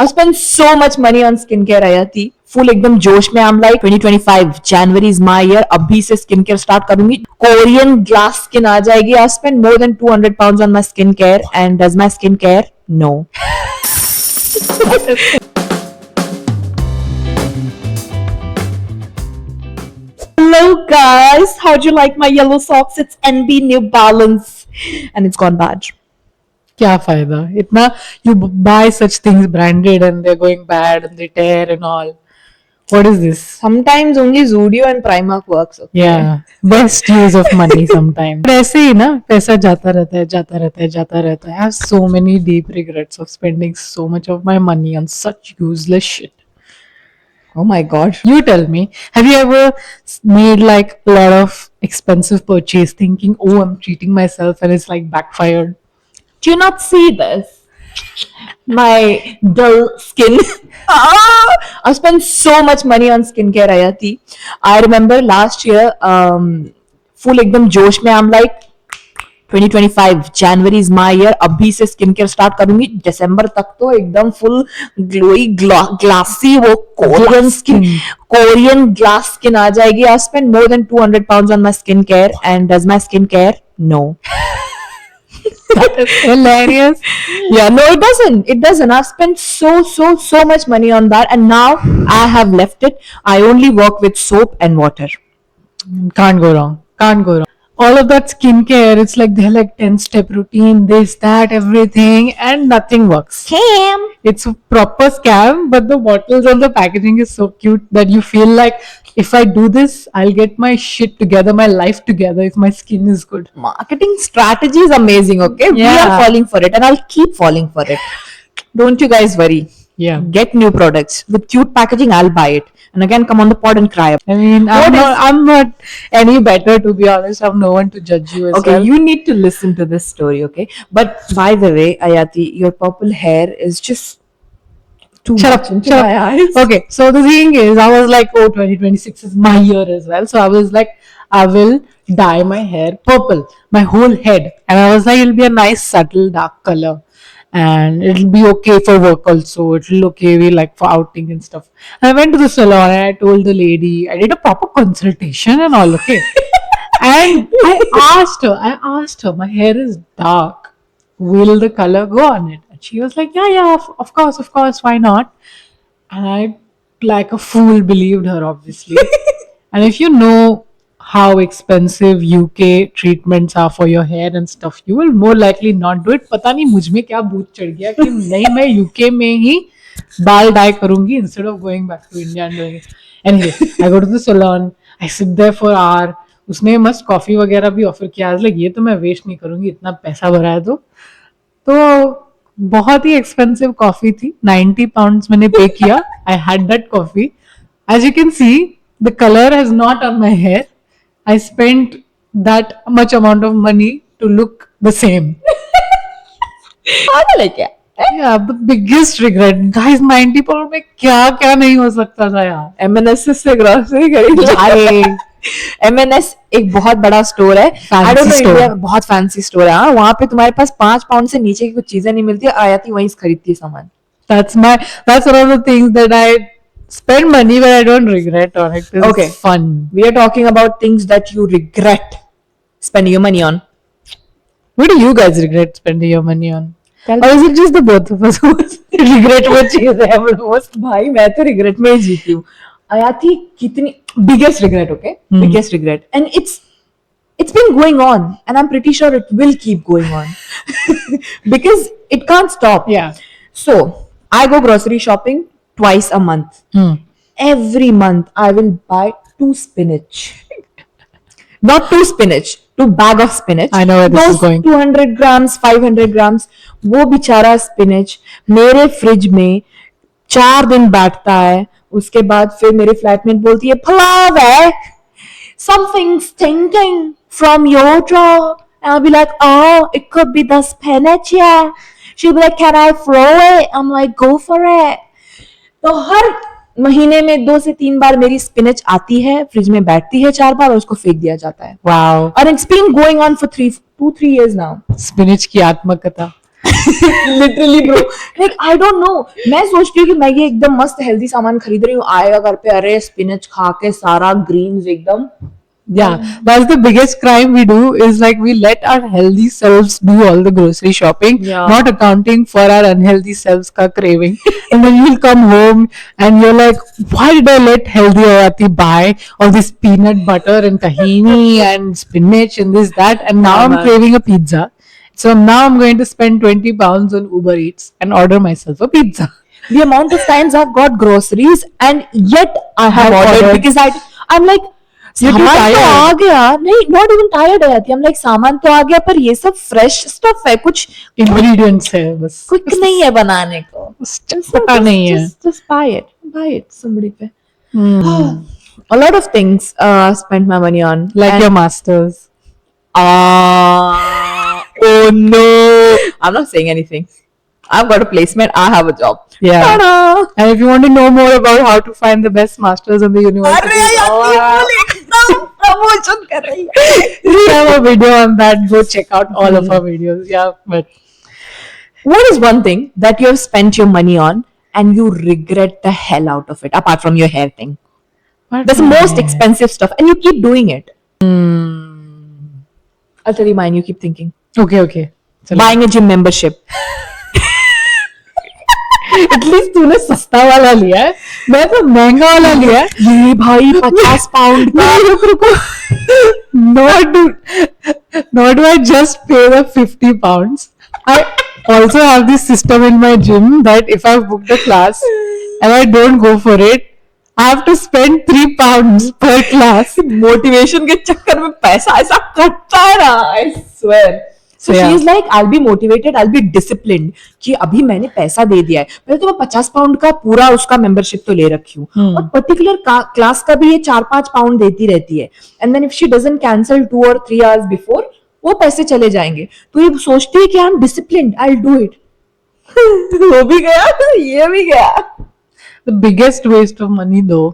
I spent so much money on skincare, Ayati. Full एकदम जोश में. I'm like 2025 January is my year. अभी से skincare start करूंगी. Korean glass skin आ जाएगी. I spent more than 200 pounds on my skincare. And does my skincare? No. Hello guys, how'd you like my yellow socks? It's NB New Balance and it's gone bad. क्या फायदा इतना you buy such things branded and they're going bad and they tear and all. What is this? Sometimes only Zudio and Primark works. Okay? Yeah, best use of money sometimes. But ऐसे ही ना पैसा जाता रहता है जाता रहता है जाता रहता है. I have so many deep regrets of spending so much of my money on such useless shit. Oh my god. You tell me, have you ever made like a lot of expensive purchase thinking, oh, I'm treating myself and it's like backfired? Do you not see this? My dull skin. I spent so much money on skincare, Ayati. I remember last year, full एकदम जोश में. I'm like 2025 January is my year. अभी से skincare start करूंगी. December तक तो एकदम full glowy, glassy वो Korean glass skin आ जाएगी. I spent more than 200 pounds on my skincare. And does my skincare? No. That is hilarious. Yeah, no, it doesn't. It doesn't. I've spent so much money on that, and now I have left it. I only work with soap and water. Can't go wrong. Can't go wrong. All of that skincare, it's like they're like 10-step routine, this, that, everything, and nothing works. Scam. It's a proper scam, but the bottles and the packaging is so cute that you feel like if I do this, I'll get my shit together, my life together if my skin is good. Marketing strategy is amazing, okay? We Yeah. are falling for it, and I'll keep falling for it. Don't you guys worry. Yeah. Get new products. With cute packaging, I'll buy it. And again, come on the pod and cry. I mean, I'm not any better, to be honest. I'm no one to judge you as Okay, well. you need to listen to this story, okay? But by the way, Ayati, your purple hair is just too much into my eyes. Okay, so the thing is, I was like, oh, 2026 is my year as well. So I was like, I will dye my hair purple, my whole head. And I was like, it'll be a nice, subtle, dark color. And it'll be okay for work also. It'll okay be like for outing and stuff. And I went to the salon and I told the lady, I did a proper consultation and all, okay? And I asked her, my hair is dark. Will the color go on it? And she was like, yeah, of course, why not? And I, like a fool, believed her, obviously. And if you know how expensive UK treatments are for your hair and stuff, you will more likely not do it. पता नहीं मुझ में क्या भूत चढ़ गया कि नहीं मैं UK में ही बाल डाई करूंगी instead of going back to India and doing it. Anyway, I go to the salon, I sit there for an hour. उसने मस्त कॉफी वगैरह भी ऑफर किया. आज ये तो मैं वेस्ट नहीं करूंगी, इतना पैसा भरा है तो बहुत ही एक्सपेंसिव कॉफी थी. 90 pounds मैंने पे किया. I had that coffee. As you can see, the color has not on my hair. I spent that much amount of money to look the same. पागल है क्या? Yeah, but biggest regret, guys, 90 pound में क्या क्या नहीं हो सकता था यार. M&S से ग्रोसरी खरीद ली. M&S एक बहुत बड़ा स्टोर है. I don't know, store. India में बहुत फैंसी स्टोर है. हाँ, वहाँ पे तुम्हारे पास 5 पाउंड से नीचे की कुछ चीजें नहीं मिलती. आयाती वहीं से खरीदती है सामान. That's one of the things that I spend money, but I don't regret on it. It's Okay. fun. We are talking about things that you regret spending your money on. What do you guys regret spending your money on? Tell Or is it just the both of us who regret what चीज़ है हम लोग? भाई मैं तो regret में ही जीती हूँ. आयाती कितनी biggest regret, okay? Biggest regret, and it's been going on, and I'm pretty sure it will keep going on because it can't stop. Yeah. So I go grocery shopping twice a month. Every month I will buy 2 spinach. Not 2 spinach, 2 bag of spinach. I know where this is Those going. 200 grams, 500 grams. वो बेचारा spinach मेरे fridge में 4 दिन बैठता है. उसके बाद फिर मेरी फ्लैटमेट बोलती है फलाव है, something stinking from your drawer. And I'll be like, oh, it could be the spinach, yeah. She'll be like, can I throw it? I'm like, go for it. तो हर महीने में 2 से 3 बार मेरी स्पिनच आती है, फ्रिज में बैठती है 4 बार और उसको फेंक दिया जाता है. Wow. और it's been going on for 2-3 years now. Spinach की आत्मकथा. Literally bro, like I don't know, मैं सोचती हूँ कि मैं ये एकदम मस्त हेल्दी सामान खरीद रही हूँ, आएगा घर पे, अरे स्पिनच खा के सारा ग्रीन्स एकदम. Yeah, that's the biggest crime we do is like we let our healthy selves do all the grocery shopping, Yeah. not accounting for our unhealthy selves ka craving. And then you'll come home and you're like, why did I let healthy Ayati buy all this peanut butter and tahini and spinach and this, that, and now Yeah, I'm man. craving a pizza. So now I'm going to spend 20 pounds on Uber Eats and order myself a pizza. The amount of times I've got groceries and yet I have I've ordered ordered. because I'm like, You're too सामान तो tired. आ गया, नहीं, not even tired है. I'm like, सामान तो आ गया, पर ये सब फ्रेश स्टफ है, कुछ Ingredients hai bas. क्विक नहीं है बनाने को. पता नहीं है. Just buy it somebody पे. Hmm. A lot of things spent my money on. Like And- your masters. oh no, I'm not saying anything. I've got a placement, I have a job. Yeah. Ta-da! And if you want to know more about how to find the best masters in the university, अरे यार, ये बोल एकदम promotion कर रही है. we have a video on that. Go check out all of our videos. Yeah, but What is one thing that you have spent your money on and you regret the hell out of it, apart from your hair thing? That's the most expensive stuff, and you keep doing it. I'll tell you mine. You keep thinking. Okay. चलो. Buying a gym membership. At least तूने सस्ता वाला लिया है. मैं तो महंगा वाला लिया है. ये भाई 50 पाउंड का. रुको. Nor do I just pay the 50 pounds. I also have this system in my gym that if I've booked a class and I don't go for it, I have to spend 3 pounds per class. Motivation के चक्कर में पैसा ऐसा कटता है ना. I swear. So Yeah. she is like, I'll be motivated, I'll be disciplined कि अभी मैंने पैसा दे दिया है, पहले तो मैं 50 पाउंड का पूरा उसका मेंबरशिप तो ले रखी हूँ, और पर्टिकुलर क्लास का भी ये 4-5 पाउंड देती रहती है. And then if she doesn't cancel 2 or 3 hours before, वो पैसे चले जाएंगे. तो ये सोचती है कि I am disciplined, I will do it. वो भी गया, ये भी गया. The biggest waste of money, though,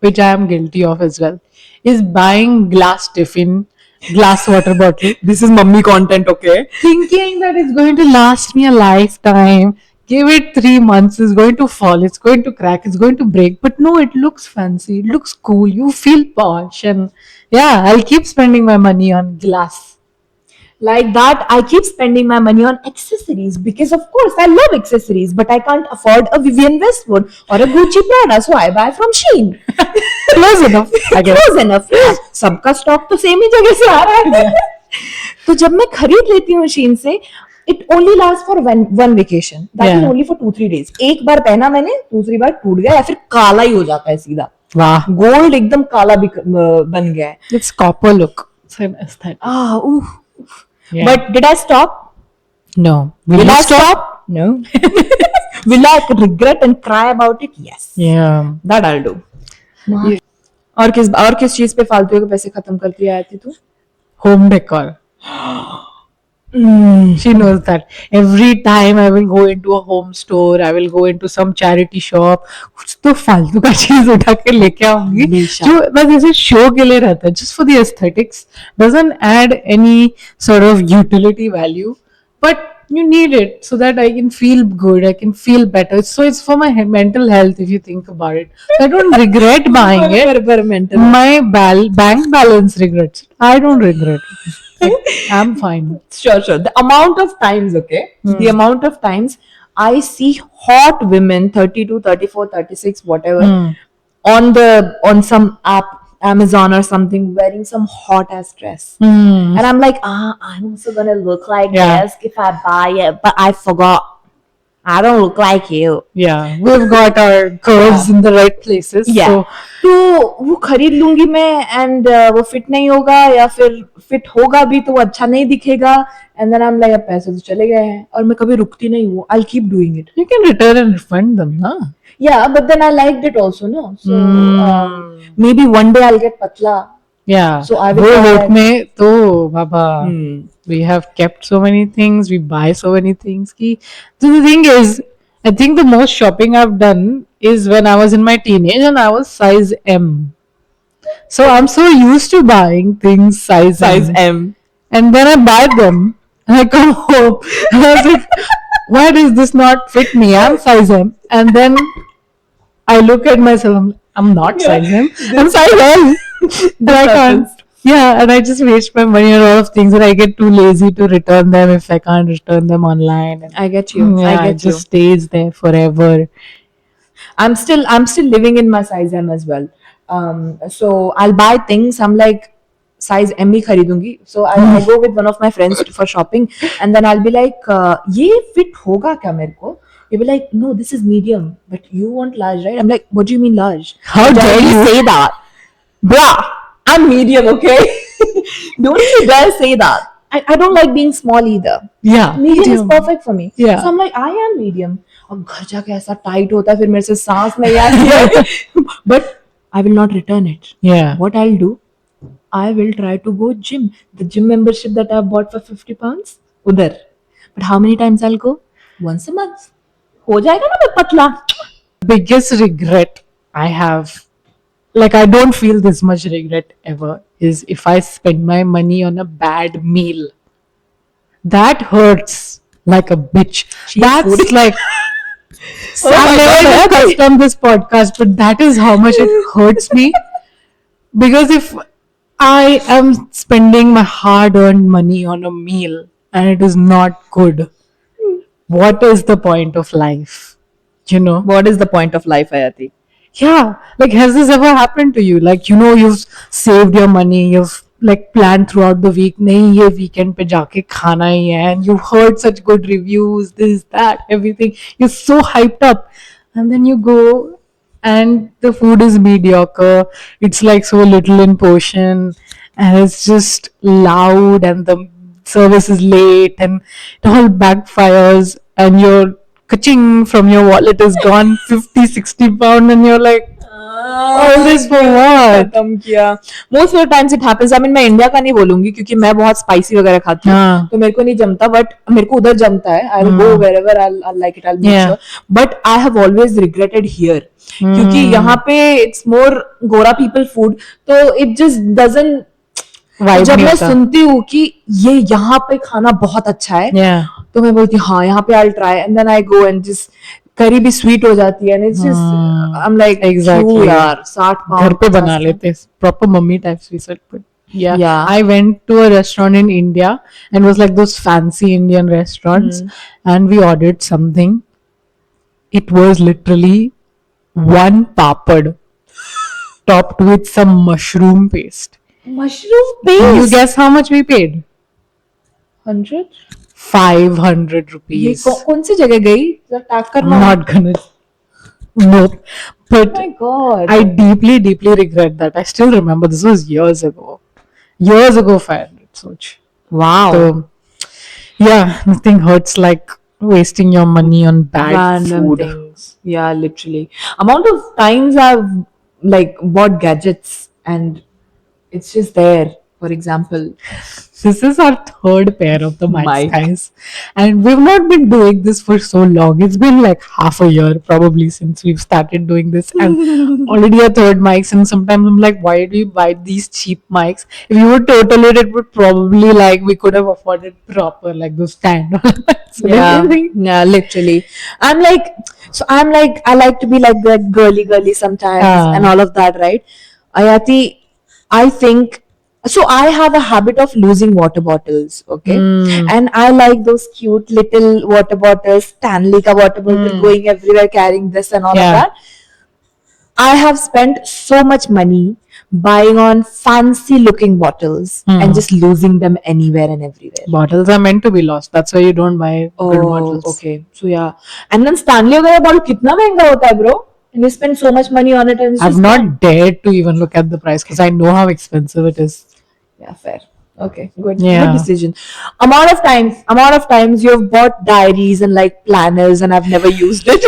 which I am guilty of as well, is buying glass tiffin, glass water bottle, This is mummy content, okay? thinking that it's going to last me a lifetime. Give it 3 months, it's going to fall, it's going to crack, it's going to break. But no, it looks fancy, it looks cool, you feel posh, and yeah, I'll keep spending my money on glass. Like that, I keep spending my money on accessories because, of course, I love accessories, but I can't afford a Vivienne Westwood or a Gucci Prada, so I buy from Shein. Close enough, I guess. Close enough. Yeah. सबका stock तो same ही जगह से आ रहा है. तो जब मैं खरीद लेती हूँ Shein से, it only lasts for one vacation. That is Yeah. only for 2-3 days. एक बार पहना मैंने, दूसरी बार टूट गया या फिर काला ही हो जाता है सीधा. Wow. गोल्ड एकदम काला भी बन गया है. It's copper look. It's an aesthetic. Oof. Yeah. But did I stop? No. Will I stop? No. Will I regret and cry about it? Yes. Yeah. That I'll do. और किस चीज पे फालतू के पैसे खत्म करती है आती तू? Home decor. She knows that. Every time I will go into a home store, I will go into some charity shop, कुछ तो फालतू का चीज उठा के लेके आऊंगी हमेशा. जो बस ऐसे शो के लिए रहता है, just for the aesthetics, doesn't add any sort of utility value, but you need it so that I can feel good, I can feel better. So it's for my mental health if you think about it. So I don't regret buying it. My bank balance regrets it. I don't regret it. Like, I'm fine. Sure. The amount of times, okay? The amount of times I see hot women, 32, 34, 36, whatever, on some app, Amazon or something, wearing some hot ass dress. And I'm like, I'm also gonna look like Yeah. this if I buy it, but I forgot. I don't look like you. Yeah, we've got our curves in the right places. Yeah. So तो वो खरीद लूंगी मैं and वो fit नहीं होगा या फिर फिट होगा भी तो वो अच्छा नहीं दिखेगा and then I am like पैसे तो चले गए हैं और मैं कभी रुकती नहीं हूँ. I keep doing it. you can return and refund them, na? Yeah, but then I liked it also, no? So maybe one day I'll get patla. Yeah. So I will वो try vote that. में तो बाबा, we have kept so many things, we buy so many things. So the thing is, I think the most shopping I've done is when I was in my teenage and I was size M. So I'm so used to buying things size M. M. And then I buy them And I come home and I was like, why does this not fit me? I'm size M. And then I look at myself, I'm not size M, I'm size L. And I can't. happens. Yeah, and I just waste my money on a lot of things and I get too lazy to return them if I can't return them online. And I get you. yeah, I it get just you. stays there forever. I'm still living in my size M as well. So I'll buy things. I'm like size M he खरीदूंगी. So I go with one of my friends for shopping, and then I'll be like, ये fit होगा क्या मेरे को? You'll be like, no, this is medium, but you want large, right? I'm like, what do you mean large? How dare you say that, bruh? I'm medium, okay? Don't you dare say that. I don't like being small either. Yeah. Medium is perfect for me. Yeah. So I'm like, I am medium. और घर जाके ऐसा tight होता है फिर मेरे से सांस नहीं आती है. But I will not return it. Yeah. What I'll do, I will try to go gym. The gym membership that I bought for 50 pounds, उधर. But how many times I'll go? Once a month. हो जाएगा ना मैं पतला. Biggest regret I have, like I don't feel this much regret ever, is if I spend my money on a bad meal. That hurts like a bitch. Cheap That's food. like Oh my I've never God, discussed on this podcast, but that is how much it hurts me. Because if I am spending my hard-earned money on a meal and it is not good, what is the point of life? You know? What is the point of life, Ayati? Yeah, like has this ever happened to you? Like, you know, you've saved your money, you've like planned throughout the week, nahi ye weekend pe jaake khana hi hai, and you've heard such good reviews, this, that, everything. You're so hyped up, and then you go and the food is mediocre. It's like so little in portion, and it's just loud, and the service is late, and it all backfires, and your kaching from your wallet is gone 50-60 pound, and you're like, all this for what? खत्म किया. Most of the times it happens. I mean, मैं India का नहीं बोलूंगी क्योंकि मैं बहुत spicy वगैरह खाती हूँ हाँ. तो मेरे को नहीं जमता बट मेरे को उधर जमता है. I'll go wherever I'll like it. I'll make Yeah. sure. But I have always regretted here क्योंकि यहाँ पे it's more गोरा people food तो it just doesn't. Vibe जब नहीं मैं होता. सुनती हूँ कि ये यहाँ पे खाना बहुत अच्छा है Yeah. तो मैं बोलती हूँ हाँ यहाँ पे I'll try and then I go and just करी भी स्वीट हो जाती है and it's just I'm like Exactly. क्यों यार 60 pound घर पे 50 बना लेते proper mummy types we said, but yeah. Yeah. I went to a restaurant in India and it was like those fancy Indian restaurants, and we ordered something. It was literally one papad topped with some mushroom paste. mushroom Can you paste guess how much we paid? 100 500 ये rupees. कौन सी जगह गई जरा tag I'm करना. not gonna. Nope. But Oh my god. I deeply, deeply regret that. I still remember this was years ago. Years ago, 500 Soch. wow. So, yeah, nothing hurts like wasting your money on bad Random food. things. Yeah, literally. Amount of times I've like bought gadgets and it's just there. For example, This is our third pair of the mics, Mic. guys. And we've not been doing this for so long. It's been like half a year probably since we've started doing this. And already a third mics. And sometimes I'm like, why do you buy these cheap mics? If you would total it, it would probably like we could have afforded proper, like those stand mics and yeah, everything. yeah, literally. I'm like, I like to be like that girly sometimes Ah. and all of that, right? Ayati, I think so. I have a habit of losing water bottles, okay, and I like those cute little water bottles, Stanley ka water bottle, going everywhere carrying this and all of Yeah. that. I have spent so much money buying on fancy looking bottles and just losing them anywhere and everywhere. Bottles are meant to be lost. That's why you don't buy good Oh, bottles. okay. So yeah, and then Stanley वगैरह bottle कितना महंगा होता है, bro? And you spend so much money on it, and it's I've just not dared to even look at the price because I know how expensive it is. yeah, fair. Okay, good. Yeah. Good decision. Amount of times you've bought diaries and like planners, and I've never used it.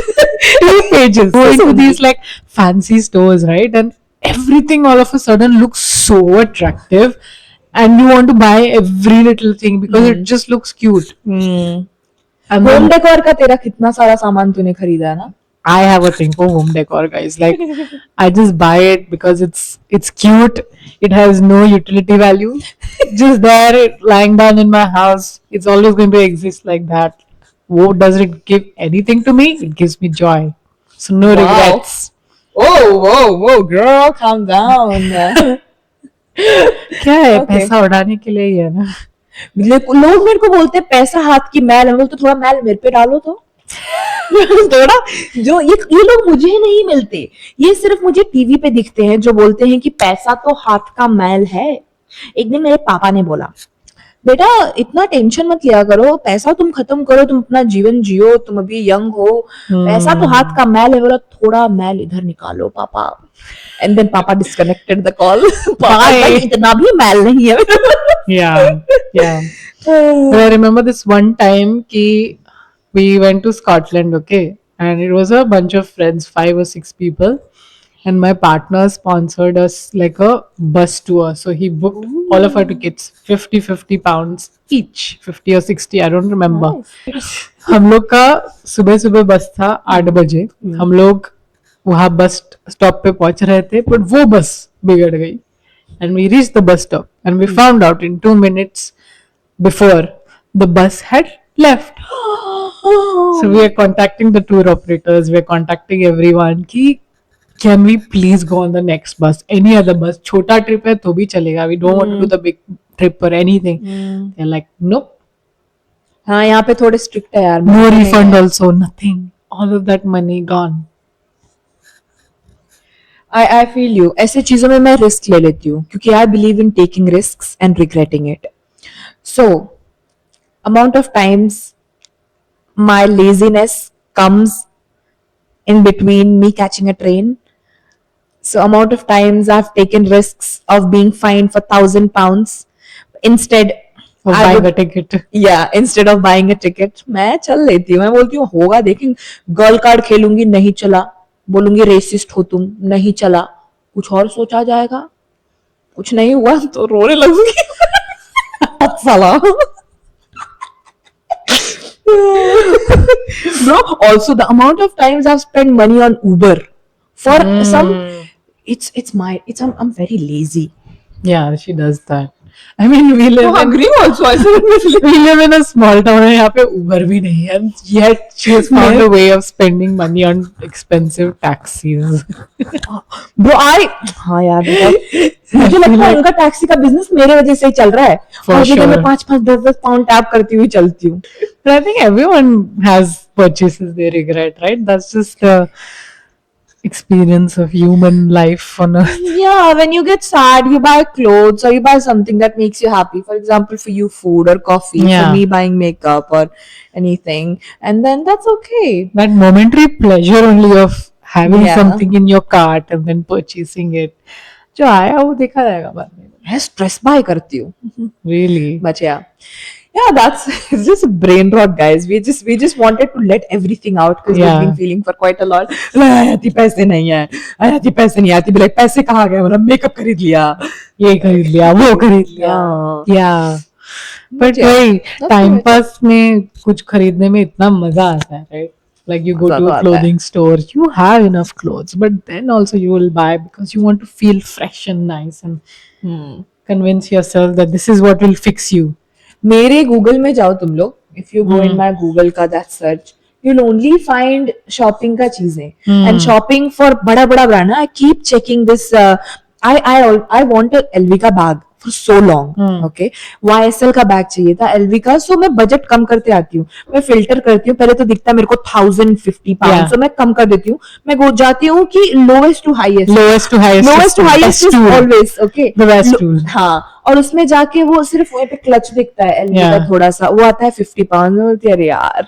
2 pages. Go So into many. these like fancy stores, right? And everything all of a sudden looks so attractive, and you want to buy every little thing because it just looks cute. And home then, decor का तेरा कितना सारा सामान तूने खरीदा है ना? I have a thing for home decor, guys. Like, I just buy it because it's cute. It has no utility value. Just there, lying down in my house. It's always going to exist like that. What does it give anything to me? It gives me joy. So no Wow. regrets. Whoa, girl, calm down. क्या है Okay. पैसा उड़ाने के लिए ही है ना. लोग मेरे को बोलते हैं पैसा हाथ की मैल है, तो थोड़ा मैल मेरे पे डालो तो. थोड़ा जो ये लोग मुझे नहीं मिलते, ये सिर्फ मुझे टीवी पे दिखते हैं जो बोलते हैं कि पैसा तो हाथ का मैल है. एक दिन मेरे पापा ने बोला, बेटा इतना टेंशन मत लिया करो, पैसा तुम खत्म करो, तुम अपना जीवन जियो, तुम अभी यंग हो, पैसा तो हाथ का मैल है. बोला थोड़ा मैल इधर निकालो पापा. एंड देन पापा डिस्कनेक्टेड द कॉल. इतना भी मैल नहीं है. Yeah. But I remember this one time कि we went to Scotland, okay, and it was a bunch of friends, 5 or 6 people, and my partner sponsored us like a bus tour. So he booked all of our tickets, 50 pounds each, 50 or 60, I don't remember. हम लोग का सुबह सुबह बस था 8 बजे. हम लोग वहाँ बस स्टॉप पे पहुंच रहे थे, बट वो बस बिगड़ गई. And we reached the bus stop, and we found out in 2 minutes before the bus had left. So we are contacting the tour operators, we are contacting everyone कि can we please go on the next bus, any other bus. छोटा trip है तो भी चलेगा, we don't want to do the big trip or anything. They're like nope, हाँ यहाँ पे थोड़े स्ट्रिक्ट है यार. no refund also, nothing, all of that money gone. I feel you. ऐसे चीजों में मैं रिस्क ले लेती हूँ क्योंकि I believe in taking risks and regretting it. So, amount of times my laziness comes in between me catching a train. So, amount of times I've taken risks of being fined for £1,000 instead. Or I buying would- a ticket. Yeah, instead of buying a ticket, मैं चल लेती हूँ. मैं बोलती हूँ होगा देखेंगे. Girl card खेलूंगी, नहीं चला. बोलूंगी रेसिस्ट हो तुम, नहीं चला. कुछ और सोचा जाएगा. कुछ नहीं हुआ तो रोने लगूंगी. साला. Bro, also the amount of times I've spent money on Uber for some. I'm very lazy. Yeah, she does that. I mean, we live in also. I said we live in a small town and यहाँ पे Uber भी नहीं है, and yet she has found a way of spending money on expensive taxis. Bro, हाँ यार मुझे लगता है उनका टैक्सी का बिजनेस मेरे वजह से ही चल रहा है. For और मैं sure. 5-5, 10-10 पाउंड टैप करती हुई चलती हूँ. But I think everyone has purchases they regret, right? That's just the experience of human life on earth. Yeah, when you get sad, you buy clothes or you buy something that makes you happy. For example, for you, food or coffee. Yeah. For me, buying makeup or anything, and then that's okay. That momentary pleasure only of having Yeah. something in your cart and then purchasing it. जो आया वो देखा जाएगा बाद में. मैं stress buy करती हूँ. Really? But yeah, that's it's just brain rot, guys. We just wanted to let everything out because Yeah. we've been feeling for quite a lot. आती पैसे नहीं है, आती पैसे नहीं आती. Like पैसे कहाँ गए? मतलब मेकअप खरीद लिया. ये खरीद लिया, वो खरीद लिया. Yeah. But yeah, वही that's टाइम what पास में कुछ खरीदने में इतना मजा आता है, right? Like you go मजा to तो a आता है. clothing store, you have enough clothes, but then also you will buy because you want to feel fresh and nice and convince yourself that this is what will fix you. मेरे Google में जाओ तुम लोग. If you go in my Google का that search, you'll only find shopping का चीजें. And shopping for बड़ा बड़ा brand. I keep checking this. I want a LV का bag for so long. Okay, YSL का बैग चाहिए था, LV का. So मैं बजट कम करते आती हूँ. मैं फिल्टर करती हूँ. पहले तो दिखता है मेरे को 1050 pounds. Yeah. So मैं कम कर देती हूँ. मैं जाती हूँ कि lowest to highest. Lowest to highest. Lowest to highest best is tool. always okay. The best tool. हाँ, और उसमें जाके वो सिर्फ वहीं पे क्लच दिखता है एलवी का Yeah. थोड़ा सा, वो आता है 50 पाउंड में. बोलती है अरे यार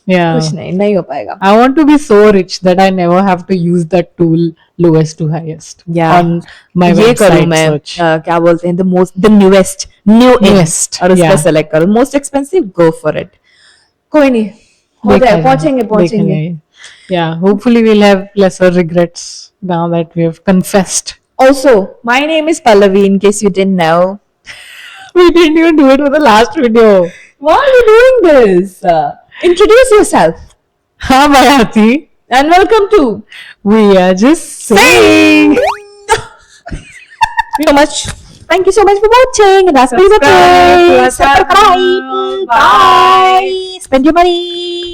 Yeah. कुछ नहीं हो पाएगा. I want to be so rich that I never have to use that tool lowest to highest Yeah. on my ये करूँ website मैं search. क्या बोलते हैं the newest Newest, और उसका yeah. सेलेक्ट करो. Most expensive go for it. कोई नहीं, हो देखा जाए, जाए, पहुंचेंगे देखा जाए. Yeah, hopefully we'll have lesser regrets now that we have confessed. Also, my name is Pallavi in case you didn't know. We didn't even do it for the last video. Why are you doing this? Introduce yourself. हाँ Bayati. And welcome to We are just saying. so much. Thank you so much for watching. And that's Subscribe to our Subscribe. channel. Bye. Spend your money.